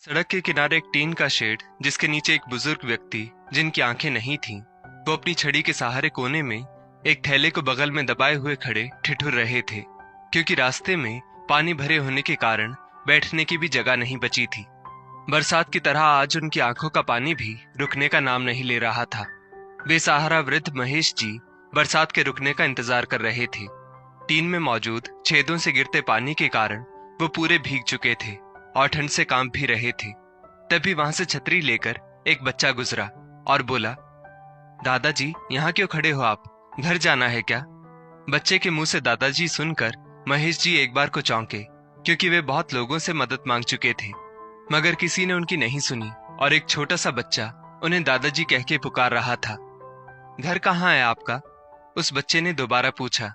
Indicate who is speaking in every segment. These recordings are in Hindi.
Speaker 1: सड़क के किनारे एक टीन का शेड, जिसके नीचे एक बुजुर्ग व्यक्ति जिनकी आंखें नहीं थीं, वो अपनी छड़ी के सहारे कोने में एक थैले को बगल में दबाए हुए खड़े ठिठुर रहे थे, क्योंकि रास्ते में पानी भरे होने के कारण बैठने की भी जगह नहीं बची थी। बरसात की तरह आज उनकी आंखों का पानी भी रुकने का नाम नहीं ले रहा था। बेसहारा वृद्ध महेश जी बरसात के रुकने का इंतजार कर रहे थे। टीन में मौजूद छेदों से गिरते पानी के कारण वो पूरे भीग चुके थे और ठंड से कांप भी रहे थे। तभी वहां से छतरी लेकर एक बच्चा गुजरा और बोला, दादाजी यहाँ क्यों खड़े हो आप? घर जाना है क्या? बच्चे के मुंह से दादाजी सुनकर महेश जी एक बार को चौंके, क्योंकि वे बहुत लोगों से मदद मांग चुके थे, मगर किसी ने उनकी नहीं सुनी और एक छोटा सा बच्चा उन्हें दादाजी कह के पुकार रहा था। घर कहाँ है आपका? उस बच्चे ने दोबारा पूछा।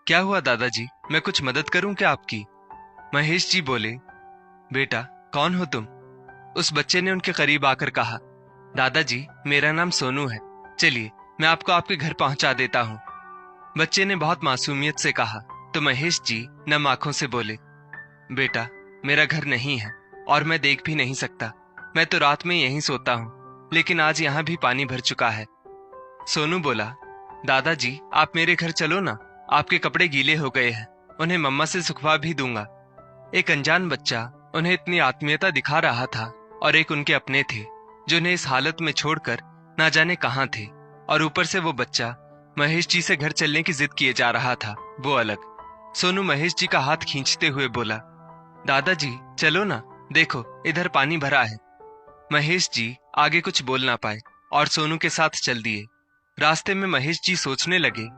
Speaker 1: क्या हुआ दादाजी, मैं कुछ मदद करूं क्या आपकी? महेश जी बोले, बेटा कौन हो तुम? उस बच्चे ने उनके करीब आकर कहा, दादाजी मेरा नाम सोनू है, चलिए मैं आपको आपके घर पहुंचा देता हूं। बच्चे ने बहुत मासूमियत से कहा तो महेश जी नम आंखों से बोले, बेटा मेरा घर नहीं है और मैं देख भी नहीं सकता, मैं तो रात में यहीं सोता हूं, लेकिन आज यहां भी पानी भर चुका है। सोनू बोला, दादाजी आप मेरे घर चलो ना, आपके कपड़े गीले हो गए हैं, उन्हें मम्मा से सुखवा भी दूंगा। एक अनजान बच्चा उन्हें इतनी आत्मीयता दिखा रहा था और एक उनके अपने थे जो उन्हें इस हालत में छोड़कर ना जाने कहां थे, और ऊपर से वो बच्चा महेश जी से घर चलने की जिद किए जा रहा था, वो अलग। सोनू महेश जी का हाथ खींचते हुए बोला, दादाजी चलो ना, देखो इधर पानी भरा है। महेश जी आगे कुछ बोल ना पाए और सोनू के साथ चल दिए। रास्ते में महेश जी सोचने लगे,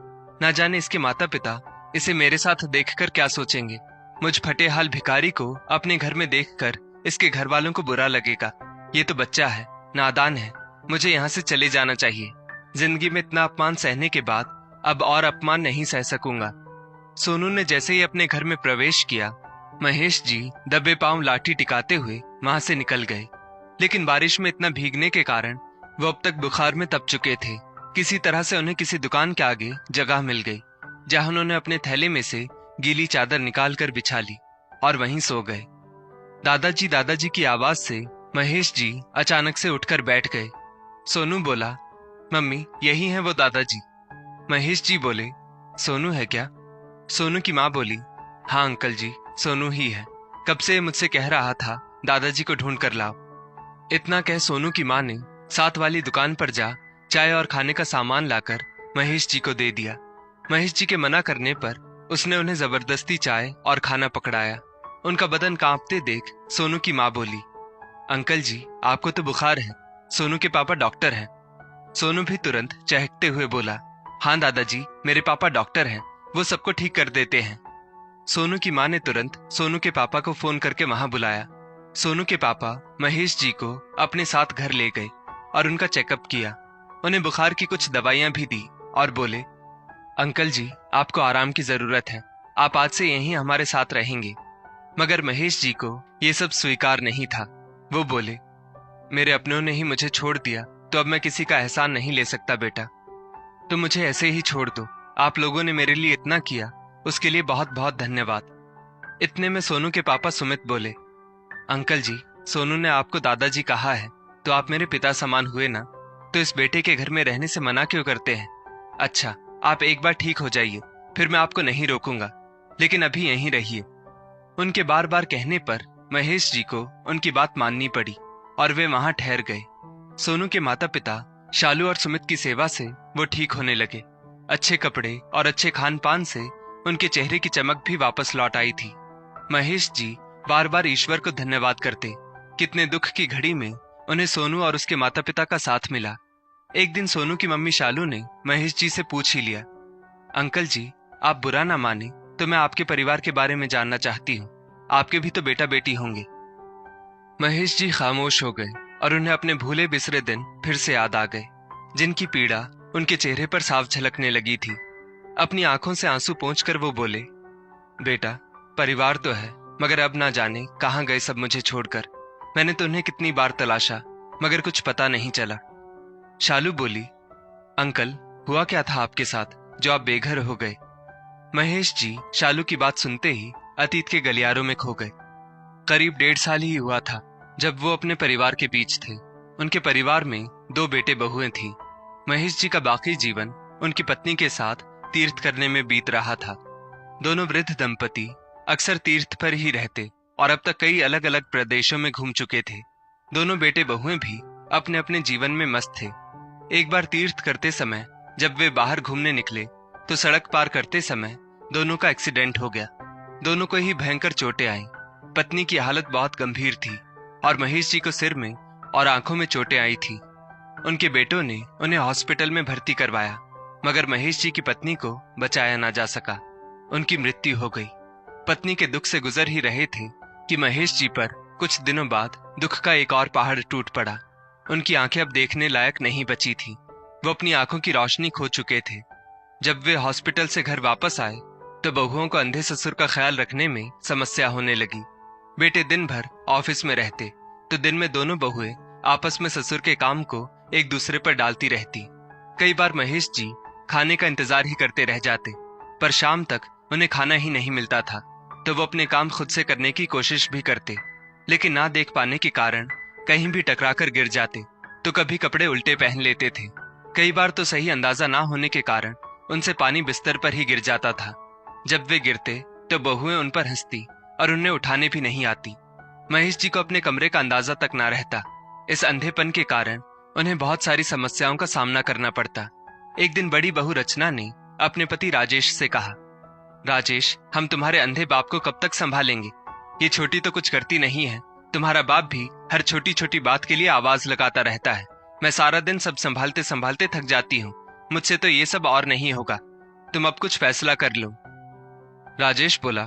Speaker 1: ना जाने इसके माता पिता इसे मेरे साथ देखकर क्या सोचेंगे। मुझ फटे हाल भिखारी को अपने घर में देखकर इसके घर वालों को बुरा लगेगा। ये तो बच्चा है, नादान है, मुझे यहाँ से चले जाना चाहिए। जिंदगी में इतना अपमान सहने के बाद अब और अपमान नहीं सह सकूंगा। सोनू ने जैसे ही अपने घर में प्रवेश किया, महेश जी दबे पांव लाठी टिकाते हुए वहां से निकल गए। लेकिन बारिश में इतना भीगने के कारण वो अब तक बुखार में तप चुके थे। किसी तरह से उन्हें किसी दुकान के आगे जगह मिल गई, जहां उन्होंने अपने थैले में से गीली चादर निकालकर बिछा ली और वहीं सो गए। दादाजी दादाजी की आवाज से महेश जी अचानक से उठकर बैठ गए। सोनू बोला, मम्मी यही है वो दादाजी। महेश जी बोले, सोनू है क्या? सोनू की माँ बोली, हाँ अंकल जी सोनू ही है, कब से मुझसे कह रहा था दादाजी को ढूंढ कर लाओ। इतना कह सोनू की माँ ने साथ वाली दुकान पर जा चाय और खाने का सामान लाकर महेश जी को दे दिया। महेश जी के मना करने पर उसने उन्हें जबरदस्ती चाय और खाना पकड़ाया। उनका बदन कांपते देख सोनू की माँ बोली, अंकल जी आपको तो बुखार है, सोनू के पापा डॉक्टर हैं। सोनू भी तुरंत चहकते हुए बोला, हाँ दादाजी मेरे पापा डॉक्टर हैं, वो सबको ठीक कर देते हैं। सोनू की माँ ने तुरंत सोनू के पापा को फोन करके वहां बुलाया। सोनू के पापा महेश जी को अपने साथ घर ले गए और उनका चेकअप किया। उन्हें बुखार की कुछ दवाइयां भी दी और बोले, अंकल जी आपको आराम की जरूरत है, आप आज से यहीं हमारे साथ रहेंगे। मगर महेश जी को ये सब स्वीकार नहीं था। वो बोले, मेरे अपनों ने ही मुझे छोड़ दिया, तो अब मैं किसी का एहसान नहीं ले सकता बेटा, तो मुझे ऐसे ही छोड़ दो। आप लोगों ने मेरे लिए इतना किया, उसके लिए बहुत बहुत धन्यवाद। इतने में सोनू के पापा सुमित बोले, अंकल जी सोनू ने आपको दादाजी कहा है, तो आप मेरे पिता समान हुए ना, तो इस बेटे के घर में रहने से मना क्यों करते हैं? अच्छा आप एक बार ठीक हो जाइए, फिर मैं आपको नहीं रोकूंगा, लेकिन अभी यहीं रहिए। उनके बार बार कहने पर महेश जी को उनकी बात माननी पड़ी और वे वहां ठहर गए। सोनू के माता पिता शालू और सुमित की सेवा से वो ठीक होने लगे। अच्छे कपड़े और अच्छे खान पान से उनके चेहरे की चमक भी वापस लौट आई थी। महेश जी बार बार ईश्वर को धन्यवाद करते, कितने दुख की घड़ी में उन्हें सोनू और उसके माता पिता का साथ मिला। एक दिन सोनू की मम्मी शालू ने महेश जी से पूछ ही लिया, अंकल जी आप बुरा ना माने तो मैं आपके परिवार के बारे में जानना चाहती हूँ, आपके भी तो बेटा बेटी होंगे। महेश जी खामोश हो गए और उन्हें अपने भूले बिसरे दिन फिर से याद आ गए, जिनकी पीड़ा उनके चेहरे पर साफ झलकने लगी थी। अपनी आंखों से आंसू पोंछकर वो बोले, बेटा परिवार तो है, मगर अब ना जाने कहाँ गए सब मुझे छोड़कर। मैंने तो उन्हें कितनी बार तलाशा, मगर कुछ पता नहीं चला। शालू बोली, अंकल हुआ क्या था आपके साथ जो आप बेघर हो गए? महेश जी शालू की बात सुनते ही अतीत के गलियारों में खो गए। करीब 1.5 साल ही हुआ था जब वो अपने परिवार के बीच थे। उनके परिवार में 2 बेटे बहुएं थीं। महेश जी का बाकी जीवन उनकी पत्नी के साथ तीर्थ करने में बीत रहा था। दोनों वृद्ध दंपति अक्सर तीर्थ पर ही रहते और अब तक कई अलग अलग प्रदेशों में घूम चुके थे। दोनों बेटे बहुएं भी अपने अपने जीवन में मस्त थे। एक बार तीर्थ करते समय जब वे बाहर घूमने निकले तो सड़क पार करते समय दोनों का एक्सीडेंट हो गया। दोनों को ही भयंकर चोटें आईं। पत्नी की हालत बहुत गंभीर थी और महेश जी को सिर में और आंखों में चोटें आई थी। उनके बेटों ने उन्हें हॉस्पिटल में भर्ती करवाया, मगर महेश जी की पत्नी को बचाया ना जा सका। उनकी मृत्यु हो गई। पत्नी के दुख से गुजर ही रहे थे कि महेश जी पर कुछ दिनों बाद दुख का एक और पहाड़ टूट पड़ा। उनकी आंखें अब देखने लायक नहीं बची थी। वो अपनी आंखों की रोशनी खो चुके थे। जब वे हॉस्पिटल से घर वापस आए तो बहुओं को अंधे ससुर का ख्याल रखने में समस्या होने लगी। बेटे दिन भर ऑफिस में रहते तो दिन में दोनों बहुएं आपस में ससुर के काम को एक दूसरे पर डालती रहती। कई बार महेश जी खाने का इंतजार ही करते रह जाते, पर शाम तक उन्हें खाना ही नहीं मिलता था तो वो अपने काम खुद से करने की कोशिश भी करते, लेकिन ना देख पाने के कारण कहीं भी टकराकर गिर जाते तो कभी कपड़े उल्टे पहन लेते थे। कई बार तो सही अंदाजा ना होने के कारण उनसे पानी बिस्तर पर ही गिर जाता था। जब वे गिरते तो बहुएं उन पर हंसती और उन्हें उठाने भी नहीं आती। महेश जी को अपने कमरे का अंदाजा तक ना रहता। इस अंधेपन के कारण उन्हें बहुत सारी समस्याओं का सामना करना पड़ता। एक दिन बड़ी बहू रचना ने अपने पति राजेश से कहा, राजेश, हम तुम्हारे अंधे बाप को कब तक संभालेंगे? ये छोटी तो कुछ करती नहीं है। तुम्हारा बाप भी हर छोटी छोटी बात के लिए आवाज लगाता रहता है। मैं सारा दिन सब संभालते संभालते थक जाती हूँ। मुझसे तो ये सब और नहीं होगा। तुम अब कुछ फैसला कर लो। राजेश बोला,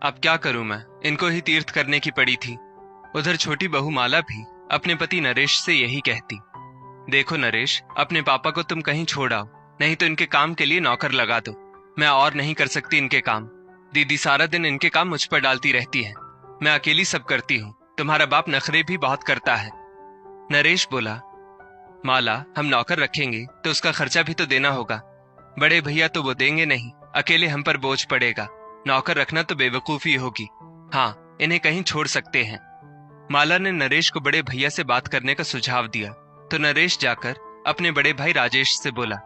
Speaker 1: अब क्या करूं मैं? इनको ही तीर्थ करने की पड़ी थी। उधर छोटी बहू माला भी अपने पति नरेश से यही कहती, देखो नरेश, अपने पापा को तुम कहीं छोड़ आओ, नहीं तो इनके काम के लिए नौकर लगा दो। मैं और नहीं कर सकती इनके काम। दीदी सारा दिन इनके काम मुझ पर डालती रहती है। मैं अकेली सब करती हूँ। तुम्हारा बाप नखरे भी बहुत करता है। नरेश बोला, माला, हम नौकर रखेंगे तो उसका खर्चा भी तो देना होगा। बड़े भैया तो वो देंगे नहीं, अकेले हम पर बोझ पड़ेगा। नौकर रखना तो बेवकूफी होगी। हाँ, इन्हें कहीं छोड़ सकते हैं। माला ने नरेश को बड़े भैया से बात करने का सुझाव दिया तो नरेश जाकर अपने बड़े भाई राजेश से बोला,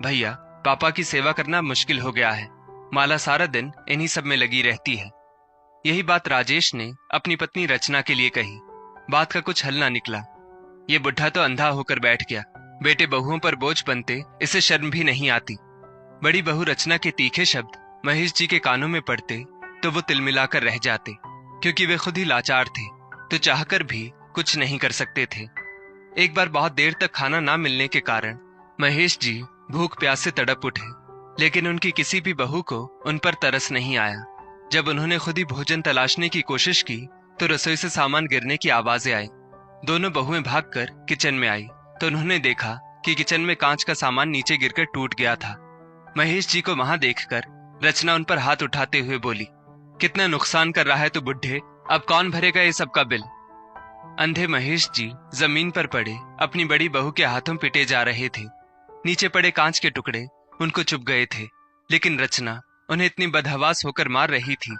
Speaker 1: भैया, पापा की सेवा करना मुश्किल हो गया है। माला सारा दिन इन्हीं सब में लगी रहती है। यही बात राजेश ने अपनी पत्नी रचना के लिए कही। बात का कुछ हल ना निकला। ये बुढ़ा तो अंधा होकर बैठ गया। बेटे बहुओं पर बोझ बनते इसे शर्म भी नहीं आती। बड़ी बहू रचना के तीखे शब्द महेश जी के कानों में पड़ते तो वो तिलमिलाकर रह जाते, क्योंकि वे खुद ही लाचार थे तो चाहकर भी कुछ नहीं कर सकते थे। एक बार बहुत देर तक खाना ना मिलने के कारण महेश जी भूख प्यास से तड़प उठे, लेकिन उनकी किसी भी बहू को उन पर तरस नहीं आया। जब उन्होंने खुद ही भोजन तलाशने की कोशिश की तो रसोई से सामान गिरने की आवाजें आई। दोनों बहुएं भागकर किचन में आई तो उन्होंने देखा कि किचन में कांच का सामान नीचे गिरकर टूट गया था। महेश जी को वहां देखकर रचना उन पर हाथ उठाते हुए बोली, कितना नुकसान कर रहा है तू बुढ़े, अब कौन भरेगा ये सबका बिल? अंधे महेश जी जमीन पर पड़े अपनी बड़ी बहू के हाथों पिटे जा रहे थे। नीचे पड़े कांच के टुकड़े उनको चुभ गए थे, लेकिन रचना उन्हें इतनी बदहवास होकर मार रही थी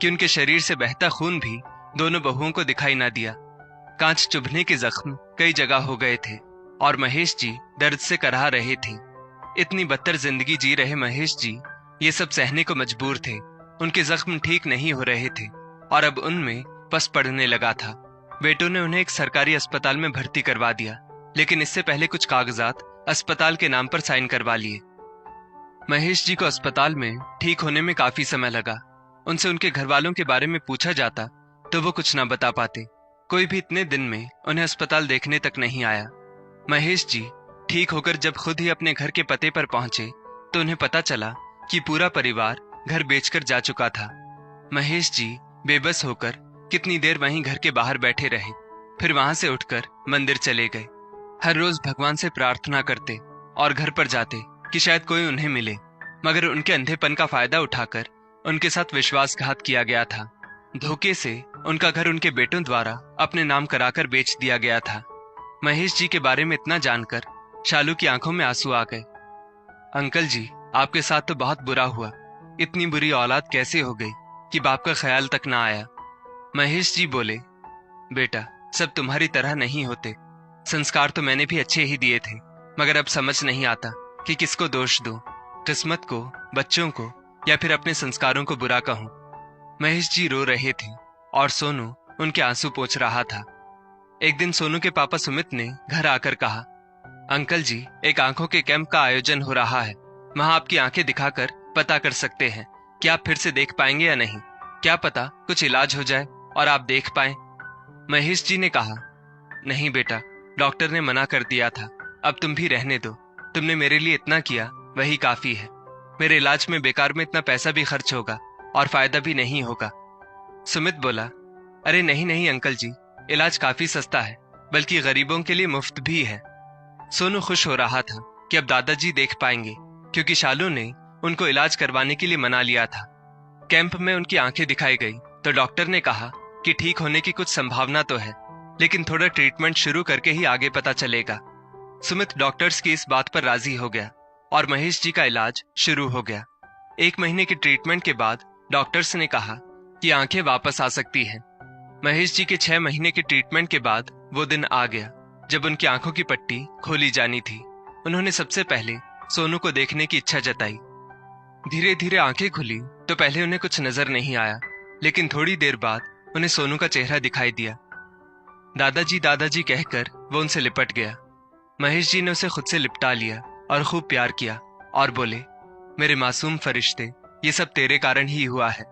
Speaker 1: कि उनके शरीर से बहता खून भी दोनों बहुओं को दिखाई ना दिया। कांच चुभने के जख्म कई जगह हो गए थे और महेश जी दर्द से कराह रहे थे। इतनी बदतर जिंदगी जी रहे महेश जी ये सब सहने को मजबूर थे। उनके जख्म ठीक नहीं हो रहे थे और अब उनमें पस पड़ने लगा था। बेटों ने उन्हें एक सरकारी अस्पताल में भर्ती करवा दिया, लेकिन इससे पहले कुछ कागजात अस्पताल के नाम पर साइन करवा लिए। महेश जी को अस्पताल में ठीक होने में काफी समय लगा। उनसे उनके घर वालों के बारे में पूछा जाता तो वो कुछ ना बता पाते। कोई भी इतने दिन में उन्हें अस्पताल देखने तक नहीं आया। महेश जी ठीक होकर जब खुद ही अपने घर के पते पर पहुंचे तो उन्हें पता चला कि पूरा परिवार घर बेचकर जा चुका था। महेश जी बेबस होकर कितनी देर वहीं घर के बाहर बैठे रहे, फिर वहां से उठकर मंदिर चले गए। हर रोज भगवान से प्रार्थना करते और घर पर जाते कि शायद कोई उन्हें मिले, मगर उनके अंधेपन का फायदा उठाकर उनके साथ विश्वासघात किया गया था। धोखे से उनका घर उनके बेटों द्वारा अपने नाम कराकर बेच दिया गया था। महेश जी के बारे में इतना जानकर शालू की आंखों में आंसू आ गए। अंकल जी, आपके साथ तो बहुत बुरा हुआ। इतनी बुरी औलाद कैसे हो गई कि बाप का ख्याल तक ना आया। महेश जी बोले, बेटा, सब तुम्हारी तरह नहीं होते। संस्कार तो मैंने भी अच्छे ही दिए थे, मगर अब समझ नहीं आता कि किसको दोष दूं, किस्मत को, बच्चों को, या फिर अपने संस्कारों को बुरा कहूं। महेश जी रो रहे थे और सोनू उनके आंसू पोंछ रहा था। एक दिन सोनू के पापा सुमित ने घर आकर कहा, अंकल जी, एक आंखों के कैंप का आयोजन हो रहा है। वहां आपकी आंखें दिखाकर पता कर सकते हैं कि आप फिर से देख पाएंगे या नहीं। क्या पता कुछ इलाज हो जाए और आप देख पाएं। महेश जी ने कहा, नहीं बेटा, डॉक्टर ने मना कर दिया था। अब तुम भी रहने दो। तुमने मेरे लिए इतना किया, वही काफी है। मेरे इलाज में बेकार में इतना पैसा भी खर्च होगा और फायदा भी नहीं होगा। सुमित बोला, अरे नहीं नहीं अंकल जी, इलाज काफी सस्ता है, बल्कि गरीबों के लिए मुफ्त भी है। सोनू खुश हो रहा था कि अब दादाजी देख पाएंगे, क्योंकि शालू ने उनको इलाज करवाने के लिए मना लिया था। कैंप में उनकी आंखें दिखाई गई तो डॉक्टर ने कहा कि ठीक होने की कुछ संभावना तो है, लेकिन थोड़ा ट्रीटमेंट शुरू करके ही आगे पता चलेगा। सुमित डॉक्टर्स की इस बात पर राजी हो गया और महेश जी का इलाज शुरू हो गया। 1 महीने के ट्रीटमेंट के बाद डॉक्टर्स ने कहा कि आंखें वापस आ सकती हैं। महेश जी के 6 महीने के ट्रीटमेंट के बाद वो दिन आ गया जब उनकी आंखों की पट्टी खोली जानी थी। उन्होंने सबसे पहले सोनू को देखने की इच्छा जताई। धीरे धीरे आंखें खुली तो पहले उन्हें कुछ नजर नहीं आया, लेकिन थोड़ी देर बाद उन्हें सोनू का चेहरा दिखाई दिया। दादाजी दादाजी कहकर वो उनसे लिपट गया। महेश जी ने उसे खुद से लिपटा लिया और खूब प्यार किया और बोले, मेरे मासूम फरिश्ते, ये सब तेरे कारण ही हुआ है।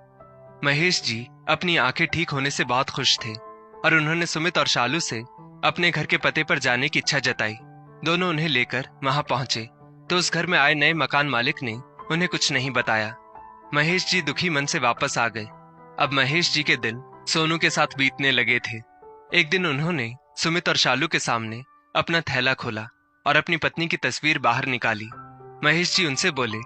Speaker 1: महेश जी अपनी आंखें ठीक होने से बहुत खुश थे और उन्होंने सुमित और शालू से अपने घर के पते पर जाने की इच्छा जताई। दोनों उन्हें लेकर वहां पहुंचे तो उस घर में आए नए मकान मालिक ने उन्हें कुछ नहीं बताया। महेश जी दुखी मन से वापस आ गए। अब महेश जी के दिन सोनू के साथ बीतने लगे थे। एक दिन उन्होंने सुमित और शालू के सामने अपना थैला खोला और अपनी पत्नी की तस्वीर बाहर निकाली। महेश जी उनसे बोले,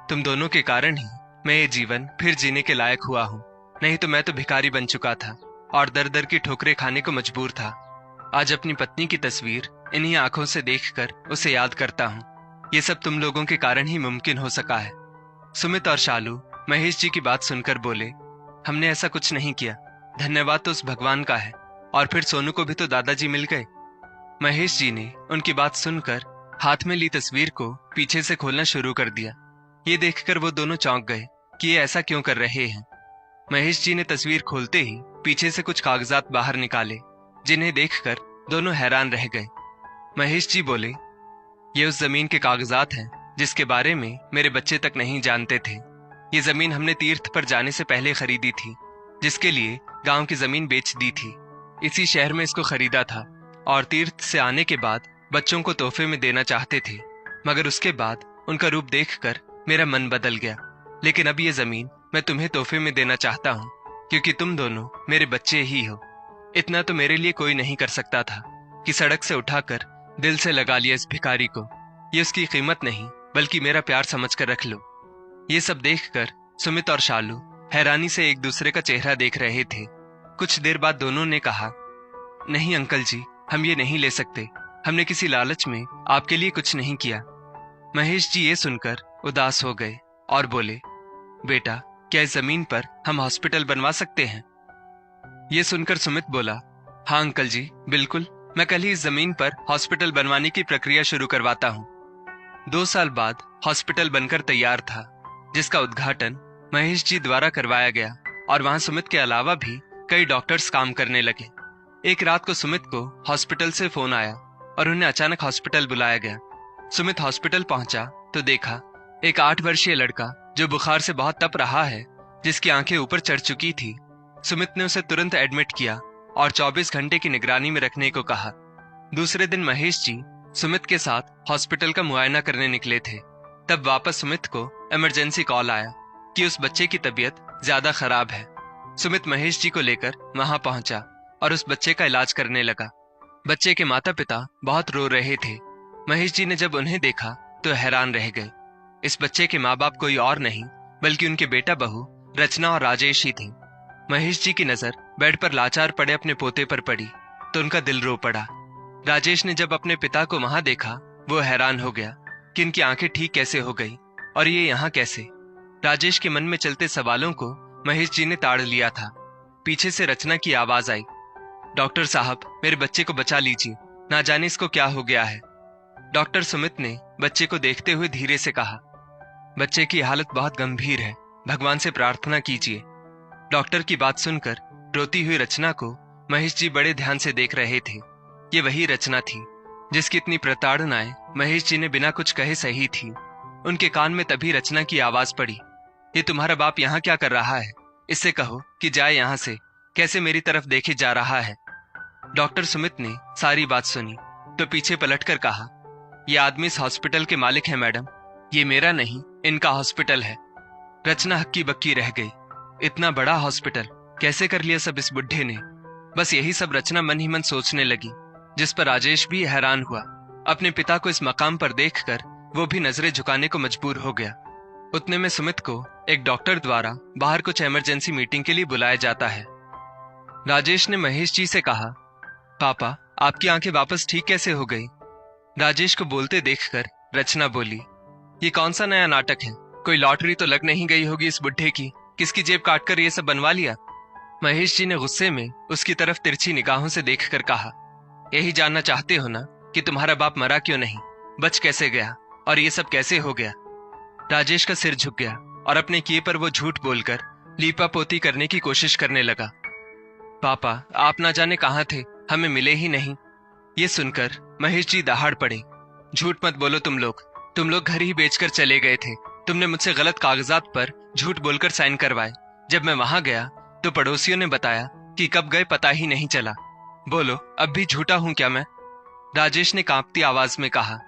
Speaker 1: तुम दोनों के कारण ही मैं ये जीवन फिर जीने के लायक हुआ हूँ, नहीं तो मैं तो भिखारी बन चुका था और दर दर की ठोकरें खाने को मजबूर था। आज अपनी पत्नी की तस्वीर इन्हीं आंखों से देखकर उसे याद करता हूँ। ये सब तुम लोगों के कारण ही मुमकिन हो सका है। सुमित और शालू महेश जी की बात सुनकर बोले, हमने ऐसा कुछ नहीं किया, धन्यवाद तो उस भगवान का है, और फिर सोनू को भी तो दादाजी मिल गए। महेश जी ने उनकी बात सुनकर हाथ में ली तस्वीर को पीछे से खोलना शुरू कर दिया। ये देखकर वो दोनों चौंक गए कि ये ऐसा क्यों कर रहे हैं। महेश जी ने तस्वीर खोलते ही पीछे से कुछ कागजात बाहर निकाले, जिन्हें देखकर दोनों हैरान रह गए। महेश जी बोले, ये उस जमीन के कागजात हैं जिसके बारे में मेरे बच्चे तक नहीं जानते थे। ये जमीन हमने तीर्थ पर जाने से पहले खरीदी थी, जिसके लिए गांव की जमीन बेच दी थी। इसी शहर में इसको खरीदा था और तीर्थ से आने के बाद बच्चों को तोहफे में देना चाहते थे, मगर उसके बाद उनका रूप देखकर मेरा मन बदल गया। लेकिन अब ये जमीन मैं तुम्हें तोहफे में देना चाहता हूँ, क्योंकि तुम दोनों मेरे बच्चे ही हो। इतना तो मेरे लिए कोई नहीं कर सकता था कि सड़क से उठाकर दिल से लगा लिया इस भिखारी को। ये उसकी कीमत नहीं, बल्कि मेरा प्यार समझकर रख लो। ये सब देखकर सुमित और शालू हैरानी से एक दूसरे का चेहरा देख रहे थे। कुछ देर बाद दोनों ने कहा, नहीं अंकल जी, हम ये नहीं ले सकते। हमने किसी लालच में आपके लिए कुछ नहीं किया। महेश जी ये सुनकर उदास हो गए और बोले, बेटा, क्या इस जमीन पर हम हॉस्पिटल बनवा सकते हैं? ये सुनकर सुमित बोला, हाँ अंकल जी, बिल्कुल, मैं कल ही इस जमीन पर हॉस्पिटल बनवाने की प्रक्रिया शुरू करवाता हूँ। 2 साल बाद हॉस्पिटल बनकर तैयार था, जिसका उद्घाटन महेश जी द्वारा करवाया गया और वहां सुमित के अलावा भी कई डॉक्टर्स काम करने लगे। एक रात को सुमित को हॉस्पिटल से फोन आया और उन्हें अचानक हॉस्पिटल बुलाया गया। सुमित हॉस्पिटल पहुंचा तो देखा एक 8 वर्षीय लड़का जो बुखार से बहुत तप रहा है, जिसकी आंखें ऊपर चढ़ चुकी थी। सुमित ने उसे तुरंत एडमिट किया और 24 घंटे की निगरानी में रखने को कहा। दूसरे दिन महेश जी सुमित के साथ हॉस्पिटल का मुआयना करने निकले थे। तब वापस सुमित को इमरजेंसी कॉल आया कि उस बच्चे की तबीयत ज्यादा खराब है। सुमित महेश जी को लेकर वहां पहुंचा और उस बच्चे का इलाज करने लगा। बच्चे के माता पिता बहुत रो रहे थे। महेश जी ने जब उन्हें देखा तो हैरान रह गए। इस बच्चे के माँ बाप कोई और नहीं बल्कि उनके बेटा बहू रचना और राजेश ही थे। महेश जी की नजर बेड पर लाचार पड़े अपने पोते पर पड़ी तो उनका दिल रो पड़ा। राजेश ने जब अपने पिता को वहां देखा, वो हैरान हो गया कि इनकी आंखें ठीक कैसे हो गई और ये यहाँ कैसे। राजेश के मन में चलते सवालों को महेश जी ने ताड़ लिया था। पीछे से रचना की आवाज आई, डॉक्टर साहब, मेरे बच्चे को बचा लीजिए, ना जाने इसको क्या हो गया है। डॉक्टर सुमित ने बच्चे को देखते हुए धीरे से कहा, बच्चे की हालत बहुत गंभीर है, भगवान से प्रार्थना कीजिए। डॉक्टर की बात सुनकर रोती हुई रचना को महेश जी बड़े ध्यान से देख रहे थे। ये वही रचना थी जिसकी इतनी प्रताड़नाएं महेश जी ने बिना कुछ कहे सही थी। उनके कान में तभी रचना की आवाज पड़ी, ये तुम्हारा बाप यहाँ क्या कर रहा है? इससे कहो कि जाए यहाँ से, कैसे मेरी तरफ देखे जा रहा है। डॉक्टर सुमित ने सारी बात सुनी तो पीछे पलटकर कहा, ये आदमी इस हॉस्पिटल के मालिक है मैडम, ये मेरा नहीं इनका हॉस्पिटल है। रचना हक्की बक्की रह गई। इतना बड़ा हॉस्पिटल कैसे कर लिया सब इस बुढ़े ने? बस यही सब रचना मन ही मन सोचने लगी, जिस पर राजेश भी हैरान हुआ। अपने पिता को इस मकाम पर देखकर वो भी नजरें झुकाने को मजबूर हो गया। उतने में सुमित को एक डॉक्टर द्वारा बाहर कुछ इमरजेंसी मीटिंग के लिए बुलाया जाता है। राजेश ने महेश जी से कहा, पापा आपकी आंखें वापस ठीक कैसे हो गई? राजेश को बोलते देखकर रचना बोली, ये कौन सा नया नाटक है? कोई लॉटरी तो लग नहीं गई होगी इस बुढ़े की, किसकी जेब काटकर ये सब बनवा लिया? महेश जी ने गुस्से में उसकी तरफ तिरछी निगाहों से देखकर कहा, यही जानना चाहते हो ना कि तुम्हारा बाप मरा क्यों नहीं, बच कैसे गया और ये सब कैसे हो गया? राजेश का सिर झुक गया और अपने किए पर वो झूठ बोलकर लीपा पोती करने की कोशिश करने लगा। पापा आप ना जाने कहाँ थे, हमें मिले ही नहीं। ये सुनकर महेश जी दहाड़ पड़े, झूठ मत बोलो तुम लोग घर ही बेचकर चले गए थे। तुमने मुझसे गलत कागजात पर झूठ बोलकर साइन करवाए। जब मैं वहां गया तो पड़ोसियों ने बताया कि कब गए पता ही नहीं चला। बोलो अब भी झूठा हूं क्या मैं? राजेश ने कांपती आवाज में कहा,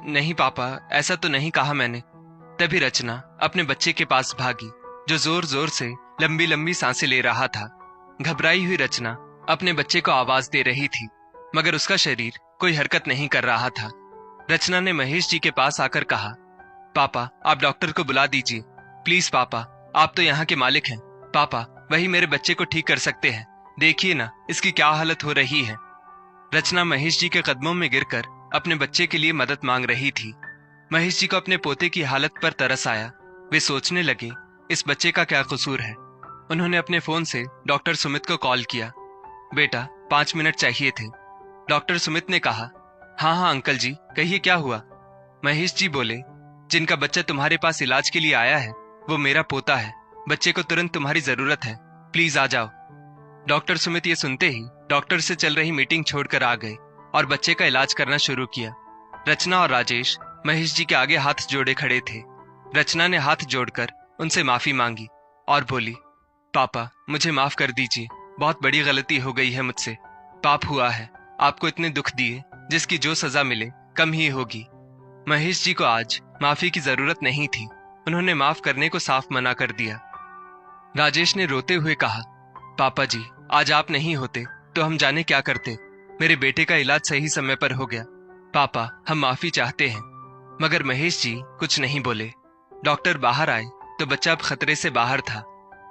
Speaker 1: नहीं पापा ऐसा तो नहीं कहा मैंने। तभी रचना अपने बच्चे के पास भागी जो जोर जोर से लंबी लंबी सांसें ले रहा था। घबराई हुई रचना अपने बच्चे को आवाज दे रही थी मगर उसका शरीर कोई हरकत नहीं कर रहा था। रचना ने महेश जी के पास आकर कहा, पापा आप डॉक्टर को बुला दीजिए प्लीज। पापा आप तो यहाँ के मालिक हैं, पापा वही मेरे बच्चे को ठीक कर सकते हैं, देखिए ना इसकी क्या हालत हो रही है। रचना महेश जी के कदमों में गिरकर अपने बच्चे के लिए मदद मांग रही थी। महेश जी को अपने पोते की हालत पर तरस आया। वे सोचने लगे इस बच्चे का क्या कसूर है। उन्होंने अपने फोन से डॉक्टर सुमित को कॉल किया। बेटा 5 मिनट चाहिए थे। डॉक्टर सुमित ने कहा, हाँ अंकल जी कहिए क्या हुआ? महेश जी बोले, जिनका बच्चा तुम्हारे पास इलाज के लिए आया है वो मेरा पोता है, बच्चे को तुरंत तुम्हारी जरूरत है, प्लीज आ जाओ। डॉक्टर सुमित ये सुनते ही डॉक्टर से चल रही मीटिंग छोड़कर आ गए और बच्चे का इलाज करना शुरू किया। रचना और राजेश महेश जी के आगे हाथ जोड़े खड़े थे। रचना ने हाथ जोड़कर उनसे माफी मांगी और बोली, पापा मुझे माफ कर दीजिए, बहुत बड़ी गलती हो गई है मुझसे, पाप हुआ है, आपको इतने दुख दिए जिसकी जो सजा मिले कम ही होगी। महेश जी को आज माफी की जरूरत नहीं थी, उन्होंने माफ करने को साफ मना कर दिया। राजेश ने रोते हुए कहा, पापा जी आज आप नहीं होते तो हम जाने क्या करते, मेरे बेटे का इलाज सही समय पर हो गया, पापा हम माफी चाहते हैं। मगर महेश जी कुछ नहीं बोले। डॉक्टर बाहर आए तो बच्चा अब खतरे से बाहर था।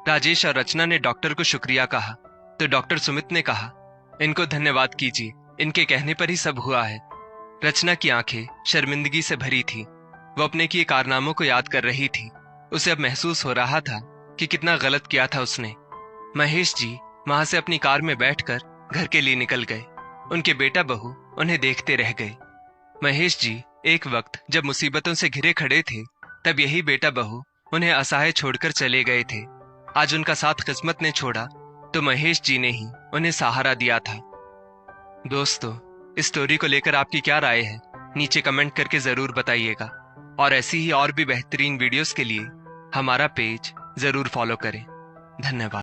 Speaker 1: राजेश और रचना ने डॉक्टर को शुक्रिया कहा तो डॉक्टर सुमित ने कहा, इनको धन्यवाद कीजिए, इनके कहने पर ही सब हुआ है। रचना की आंखें शर्मिंदगी से भरी थी, वो अपने किए कारनामों को याद कर रही थी। उसे अब महसूस हो रहा था कि कितना गलत किया था उसने। महेश जी वहां से अपनी कार में बैठकर घर के लिए निकल गए। उनके बेटा बहू उन्हें देखते रह गए। महेश जी एक वक्त जब मुसीबतों से घिरे खड़े थे तब यही बेटा बहू उन्हें असहाय छोड़कर चले गए थे। आज उनका साथ किस्मत ने छोड़ा तो महेश जी ने ही उन्हें सहारा दिया था। दोस्तों इस स्टोरी को लेकर आपकी क्या राय है नीचे कमेंट करके जरूर बताइएगा और ऐसी ही और भी बेहतरीन वीडियोस के लिए हमारा पेज जरूर फॉलो करें। धन्यवाद।